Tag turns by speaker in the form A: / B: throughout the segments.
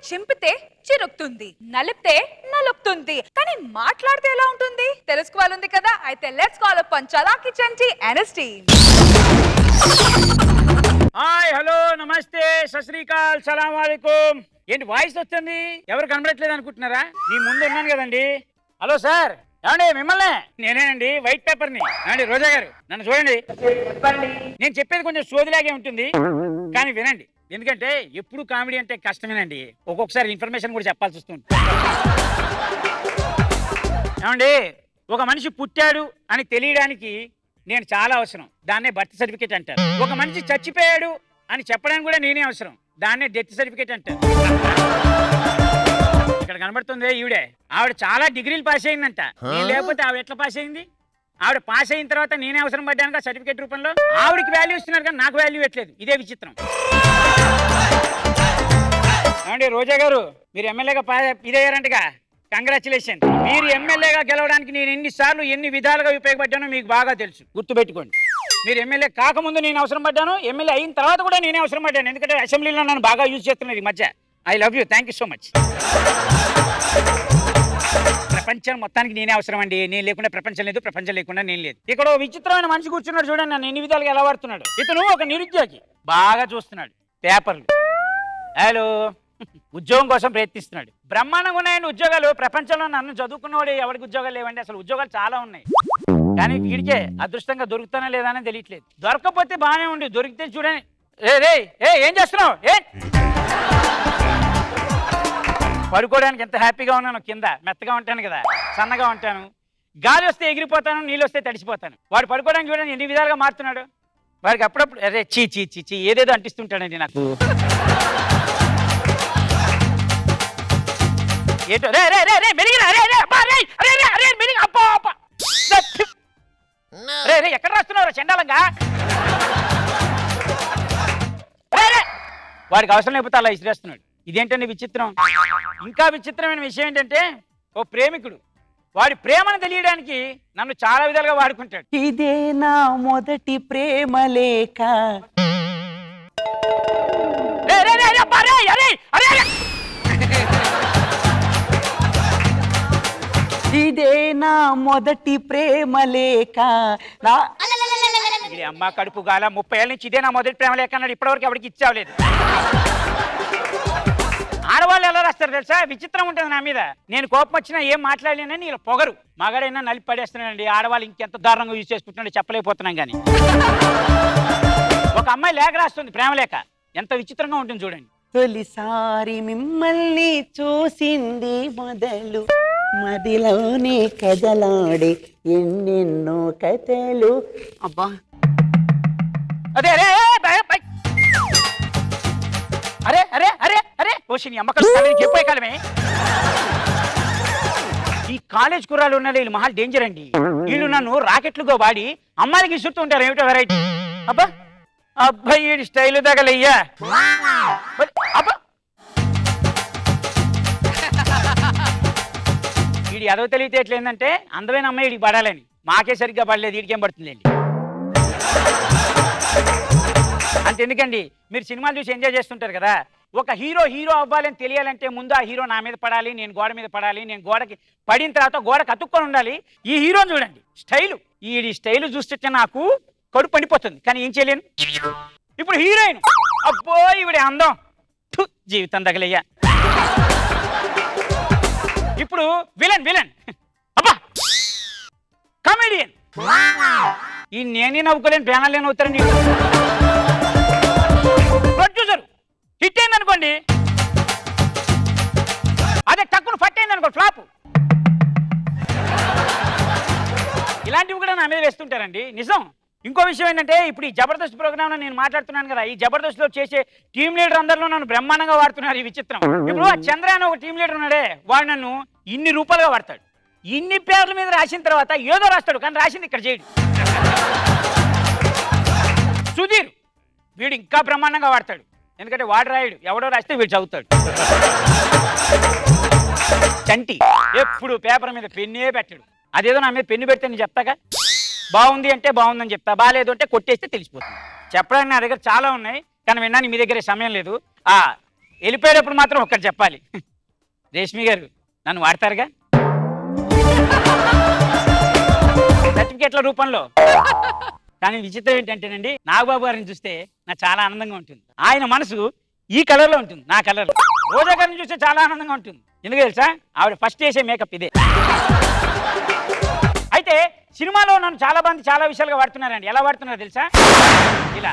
A: చింపితే చిరుకుతుంది, నలిపితే నలుపుతుంది, కానీ మాట్లాడితే ఎలా ఉంటుంది తెలుసుకోవాలంది కదా. అయితే let's call up Chalaki Chanti ఎన్ఎస్టీ.
B: హాయ్, హలో, నమస్తే, సత్ శ్రీ అకాల్, సలాం వాలేకుం. ఏంటి వాయిస్ వస్తుంది? ఎవరు కనబడట్లేదు అనుకుంటున్నారా? మీ ముందు ఉన్నాను కదండి. హలో సార్, ఏమండి మిమ్మల్ని? నేనేనండి, వైట్ పేపర్ని. ఏమండి రోజా గారు, నన్ను చూడండి. నేను చెప్పేది కొంచెం సోదిలాగే ఉంటుంది, కానీ వినండి. ఎందుకంటే ఎప్పుడు కామెడీ అంటే కష్టమేనండి, ఒక్కొక్కసారి ఇన్ఫర్మేషన్ కూడా చెప్పాల్సి వస్తుంది. ఏమండి, ఒక మనిషి పుట్టాడు అని తెలియడానికి నేను చాలా అవసరం, దాన్నే బర్త్ సర్టిఫికేట్ అంటారు. ఒక మనిషి చచ్చిపోయాడు అని చెప్పడానికి కూడా నేనే అవసరం, దాన్నే డెత్ సర్టిఫికేట్ అంటారు. ఇక్కడ కనబడుతుంది ఈవిడే, ఆవిడ చాలా డిగ్రీలు పాస్ అయిందంట. నేను లేకపోతే ఆవిడ ఎట్లా పాస్ అయింది? ఆవిడ పాస్ అయిన తర్వాత నేనే అవసరం పడ్డాను సర్టిఫికేట్ రూపంలో. ఆవిడకి వాల్యూ ఇస్తున్నారు కానీ నాకు వాల్యూ ఇవ్వట్లేదు, ఇదే విచిత్రం. ఏమండి రోజా గారు, మీరు ఎమ్మెల్యేగా ఇదయ్యారంటగా, కంగ్రాచులేషన్. మీరు ఎమ్మెల్యేగా గెలవడానికి నేను ఎన్నిసార్లు ఎన్ని విధాలుగా ఉపయోగపడ్డానో మీకు బాగా తెలుసు, గుర్తుపెట్టుకోండి. మీరు ఎమ్మెల్యే కాకముందు నేను అవసరం పడ్డాను, ఎమ్మెల్యే అయిన తర్వాత కూడా నేనే అవసరం పడ్డాను. ఎందుకంటే అసెంబ్లీలో నన్ను బాగా యూజ్ చేస్తున్నారు ఈ మధ్య. I love you, thank you so much. ప్రపంచం మొత్తానికి నేనే అవసరం అండి, నేను లేకుండా ప్రపంచం లేదు, ప్రపంచం లేకుండా నేను లేదు. ఇక్కడ విచిత్రమైన మనిషి కూర్చున్నాడు చూడండి, నన్ను ఎన్ని విధాలుగా ఎలా వాడుతున్నాడు. ఇతను ఒక నిరుద్యోగి, బాగా చూస్తున్నాడు పేపర్లు. హలో, ఉద్యోగం కోసం ప్రయత్నిస్తున్నాడు. బ్రహ్మాండంగా ఉన్నాయండి ఉద్యోగాలు ప్రపంచంలో. నన్ను చదువుకున్నవాడు ఎవరికి ఉద్యోగాలు లేవండి, అసలు ఉద్యోగాలు చాలా ఉన్నాయి. కానీ వీడికే అదృష్టంగా దొరుకుతానా లేదా అని తెలియట్లేదు. దొరకపోతే బాగానే ఉండి, దొరికితే చూడండి. ఏం చేస్తున్నావు? పడుకోవడానికి ఎంత హ్యాపీగా ఉన్నాను, కింద మెత్తగా ఉంటాను కదా, సన్నగా ఉంటాను. గాలి వస్తే ఎగిరిపోతాను, నీళ్ళు వస్తే తడిసిపోతాను. వాడు పడుకోవడానికి చూడండి ఎన్ని విధాలుగా మారుతున్నాడు. వాడికి అప్పుడప్పుడు అరే చీ చీ చీ చీ ఏదేదో అంటిస్తుంటాడండి నాకు. ఏంటో రే రే రే రే మెరిగిరా రే రే అబ్బా రే అరే రే అరే మెరిగి అబ్బా అబ్బా రే రే ఎక్కడ రాస్తున్నావు చండాలంగా? రే రే వాడికి అవసరం లేకపోతే అలా ఇసిరేస్తున్నాడు. ఇదేంటండి విచిత్రం. ఇంకా విచిత్రమైన విషయం ఏంటంటే, ఓ ప్రేమికుడు వాడి ప్రేమను తెలియడానికి నన్ను చాలా విధాలుగా వాడుకుంటాడు.
C: ఇదే నా మొదటి ప్రేమ లేఖ. ఇదే నా మొదటి ప్రేమ లేఖ.
B: అమ్మ కడుపు గాల 30 ఏళ్ళ నుంచి ఇదే నా మొదటి ప్రేమ లేఖ అన్నాడు. ఇప్పటివరకు ఎవరికి ఇచ్చావలేదు. ఆడవాళ్ళు ఎలా రాస్తారు తెలుసా? విచిత్రం ఉంటుంది నా మీద. నేను కోపం వచ్చినా ఏం మాట్లాడలేనని ఇలా పొగరు. మగాడైనా నలిపి పడేస్తున్నానండి. ఆడవాళ్ళు ఇంకెంత దారుణంగా యూజ్ చేసుకుంటున్నాడో చెప్పలేకపోతున్నాం. కానీ ఒక అమ్మాయి లేఖ రాస్తుంది, ప్రేమ లేఖ. ఎంత విచిత్రంగా ఉంటుంది చూడండి.
C: తొలిసారి మిమ్మల్ని చూసింది మొదలు, మదిలోనే కదలాడే ఎన్నెన్నో కథలు. అబ్బా
B: అదే అరే అరే అరే అరే అరే ఓషిని అమ్మకాలు చెప్పే కాలమే. ఈ కాలేజ్ కుర్రాలు ఉన్న వీళ్ళు మహా డేంజర్ అండి. వీళ్ళు నన్ను రాకెట్లుగా వాడి అమ్మాయిలకి ఇసురుతూ ఉంటారు. ఏమిటో వెరైటీ. అబ్బా అబ్బాయి వీడి స్టైల్ తగలయ్యా. అబ్బా వీడి ఎదవ తెలివితే ఎట్లేందంటే, అందమైన అమ్మాయి వీడికి పడాలని. మాకే సరిగ్గా పడలేదు, వీడికేం పడుతుందండి. అంతెందుకండి, మీరు సినిమాలు చూసి ఎంజాయ్ చేస్తుంటారు కదా. ఒక హీరో అవ్వాలని తెలియాలంటే ముందు ఆ హీరో నా మీద పడాలి, నేను గోడ మీద పడాలి. నేను గోడకి పడిన తర్వాత గోడకు అతుక్కొని ఉండాలి. ఈ హీరోని చూడండి స్టైలు. ఈ స్టైలు చూస్తుంటే నాకు కడుపు పడిపోతుంది, కానీ ఏం చేయలేను. ఇప్పుడు హీరోయిన్, అబ్బో ఈవిడ అందం, జీవితం తగలయ్యా. ఇప్పుడు విలన్ అబ్బా కామెడియన్. ఈ నేనే నవ్వుకోలేను, ప్యానల్ లేని అవుతారని. ప్రొడ్యూసర్ హిట్ అయింది అనుకోండి, అదే టక్కును ఫట్ అయింది అనుకో, ఫ్లాప్. ఇలాంటివి కూడా నా మీద వేస్తుంటారండి, నిజం. ఇంకో విషయం ఏంటంటే, ఇప్పుడు ఈ జబర్దస్త్ ప్రోగ్రామ్ లో నేను మాట్లాడుతున్నాను కదా, ఈ జబర్దస్త్ లో చేసే టీం లీడర్ అందరిలో నన్ను బ్రహ్మాండంగా వాడుతున్నారు. ఈ విచిత్రం. ఇప్పుడు చంద్ర అని ఒక టీం లీడర్ ఉన్నాడే, వాడు నన్ను ఇన్ని రూపాయలుగా వాడతాడు. ఇన్ని పేర్ల మీద రాసిన తర్వాత ఏదో రాస్తాడు, కానీ రాసింది ఇక్కడ చేయడు. సుధీర్ వీడు ఇంకా బ్రహ్మాండంగా వాడతాడు, ఎందుకంటే వాడు రాయుడు, ఎవడో రాస్తే వీడు చదువుతాడు. చంటి ఎప్పుడు పేపర్ మీద పెన్నే పెట్టాడు. అదేదో నా మీద పెన్ను పెడితే నేను చెప్తాగా, బాగుంది అంటే బాగుందని చెప్తా, బాగాలేదు అంటే కొట్టేస్తే తెలిసిపోతుంది. చెప్పడానికి నా దగ్గర చాలా ఉన్నాయి, కానీ విన్నాను మీ దగ్గర సమయం లేదు. వెళ్ళిపోయేటప్పుడు మాత్రం ఒక్కటి చెప్పాలి, రేష్మి గారు నన్ను వాడతారుగా సర్టిఫికేట్ల రూపంలో. కానీ విచిత్రం ఏంటంటేనండి, నాగబాబు గారిని చూస్తే నాకు చాలా ఆనందంగా ఉంటుంది. ఆయన మనసు ఈ కలర్లో ఉంటుంది, నా కలర్లో. రోజా గారిని చూస్తే చాలా ఆనందంగా ఉంటుంది. ఎందుకు తెలుసా? ఆవిడ ఫస్ట్ వేసే మేకప్ ఇదే. అయితే సినిమాలో నన్ను చాలా మంది చాలా విషయాలుగా వాడుతున్నారండి. ఎలా వాడుతున్నారో తెలుసా? ఇలా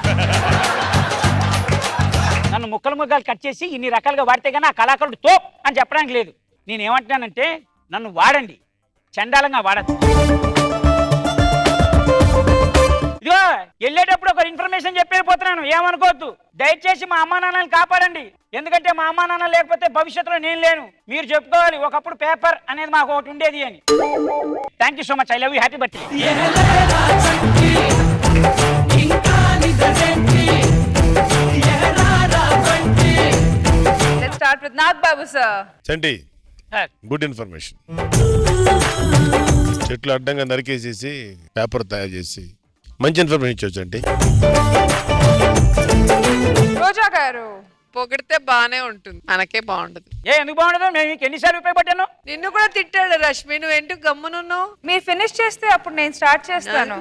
B: నన్ను ముక్కలు కట్ చేసి ఇన్ని రకాలుగా వాడితే కానీ ఆ కళాకారుడు తో అని చెప్పడానికి లేదు. నేను ఏమంటున్నానంటే నన్ను వాడండి, చండాలంగా వాడద్దు. ఇదిగో వెళ్ళేటప్పుడు ఒక ఇన్ఫర్మేషన్ చెప్పేపోతున్నాను, ఏమనుకోవద్దు. దయచేసి మా అమ్మా నాన్నని కాపాడండి. ఎందుకంటే మా అమ్మా నాన్న లేకపోతే భవిష్యత్తులో నేను లేను. మీరు చెప్పుకోవాలి ఒకప్పుడు పేపర్ అనేది మాకు ఒకటి ఉండేది అని. Thank you so much. I love you. Happy birthday.
A: Let's start with Nagbabu sir.
D: Chanti, good information. చెట్లు అడ్డంగా నరికేసేసి పేపర్ తయారు చేసి మంచి ఇన్ఫర్మేషన్ ఇచ్చొచ్చు అంటే.
A: రోజా గారు
E: పొగిడితే బానే ఉంటుంది, మనకే బాగుండదు.
B: ఎందుకు బాగుండదు? నేను మీకు ఎన్నిసార్లు ఉపయోగపడ్డాను?
E: నిన్ను కూడా తిట్టాడు రష్మి, నువ్వేంటో గమ్మునున్నావు.
A: మీరు ఫినిష్ చేస్తే అప్పుడు నేను స్టార్ట్ చేస్తాను.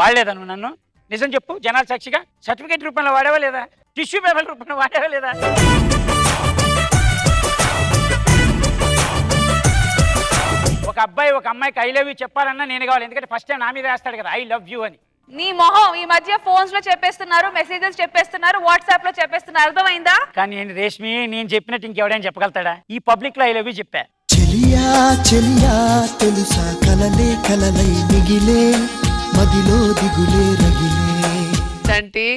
B: వాడలేదా నువ్వు నన్ను? నిజం చెప్పు, జనాల సాక్షిగా. సర్టిఫికేట్ రూపంలో వాడేవా లేదా? టిష్యూ పేపర్ రూపంలో వాడేవా లేదా? ఒక అబ్బాయి ఒక అమ్మాయికి ఐ లవ్ యూ చెప్పాలన్నా నేను కావాలి. ఎందుకంటే ఫస్ట్ టైం నా మీద వేస్తాడు కదా ఐ లవ్ యూ అని.
A: నీ మొహం ఈ మధ్య ఫోన్స్ లో చెప్పేస్తున్నారు, మెసేజెస్ చెప్పేస్తున్నారు, వాట్సాప్ లో చెప్పేస్తున్నారు. అర్థమైందా?
B: కానీ నేను రేష్మి నేను చెప్పినట్టు ఇంకెవడైనా చెప్పగలుగుతాడా? ఈ పబ్లిక్ లో ఐ లవ్ యూ చెప్పా.
F: చెలియా చెలియా తెలుసా కలలే కలలై మిగిలే మదిలో దిగులే రగిలే.
E: చంటి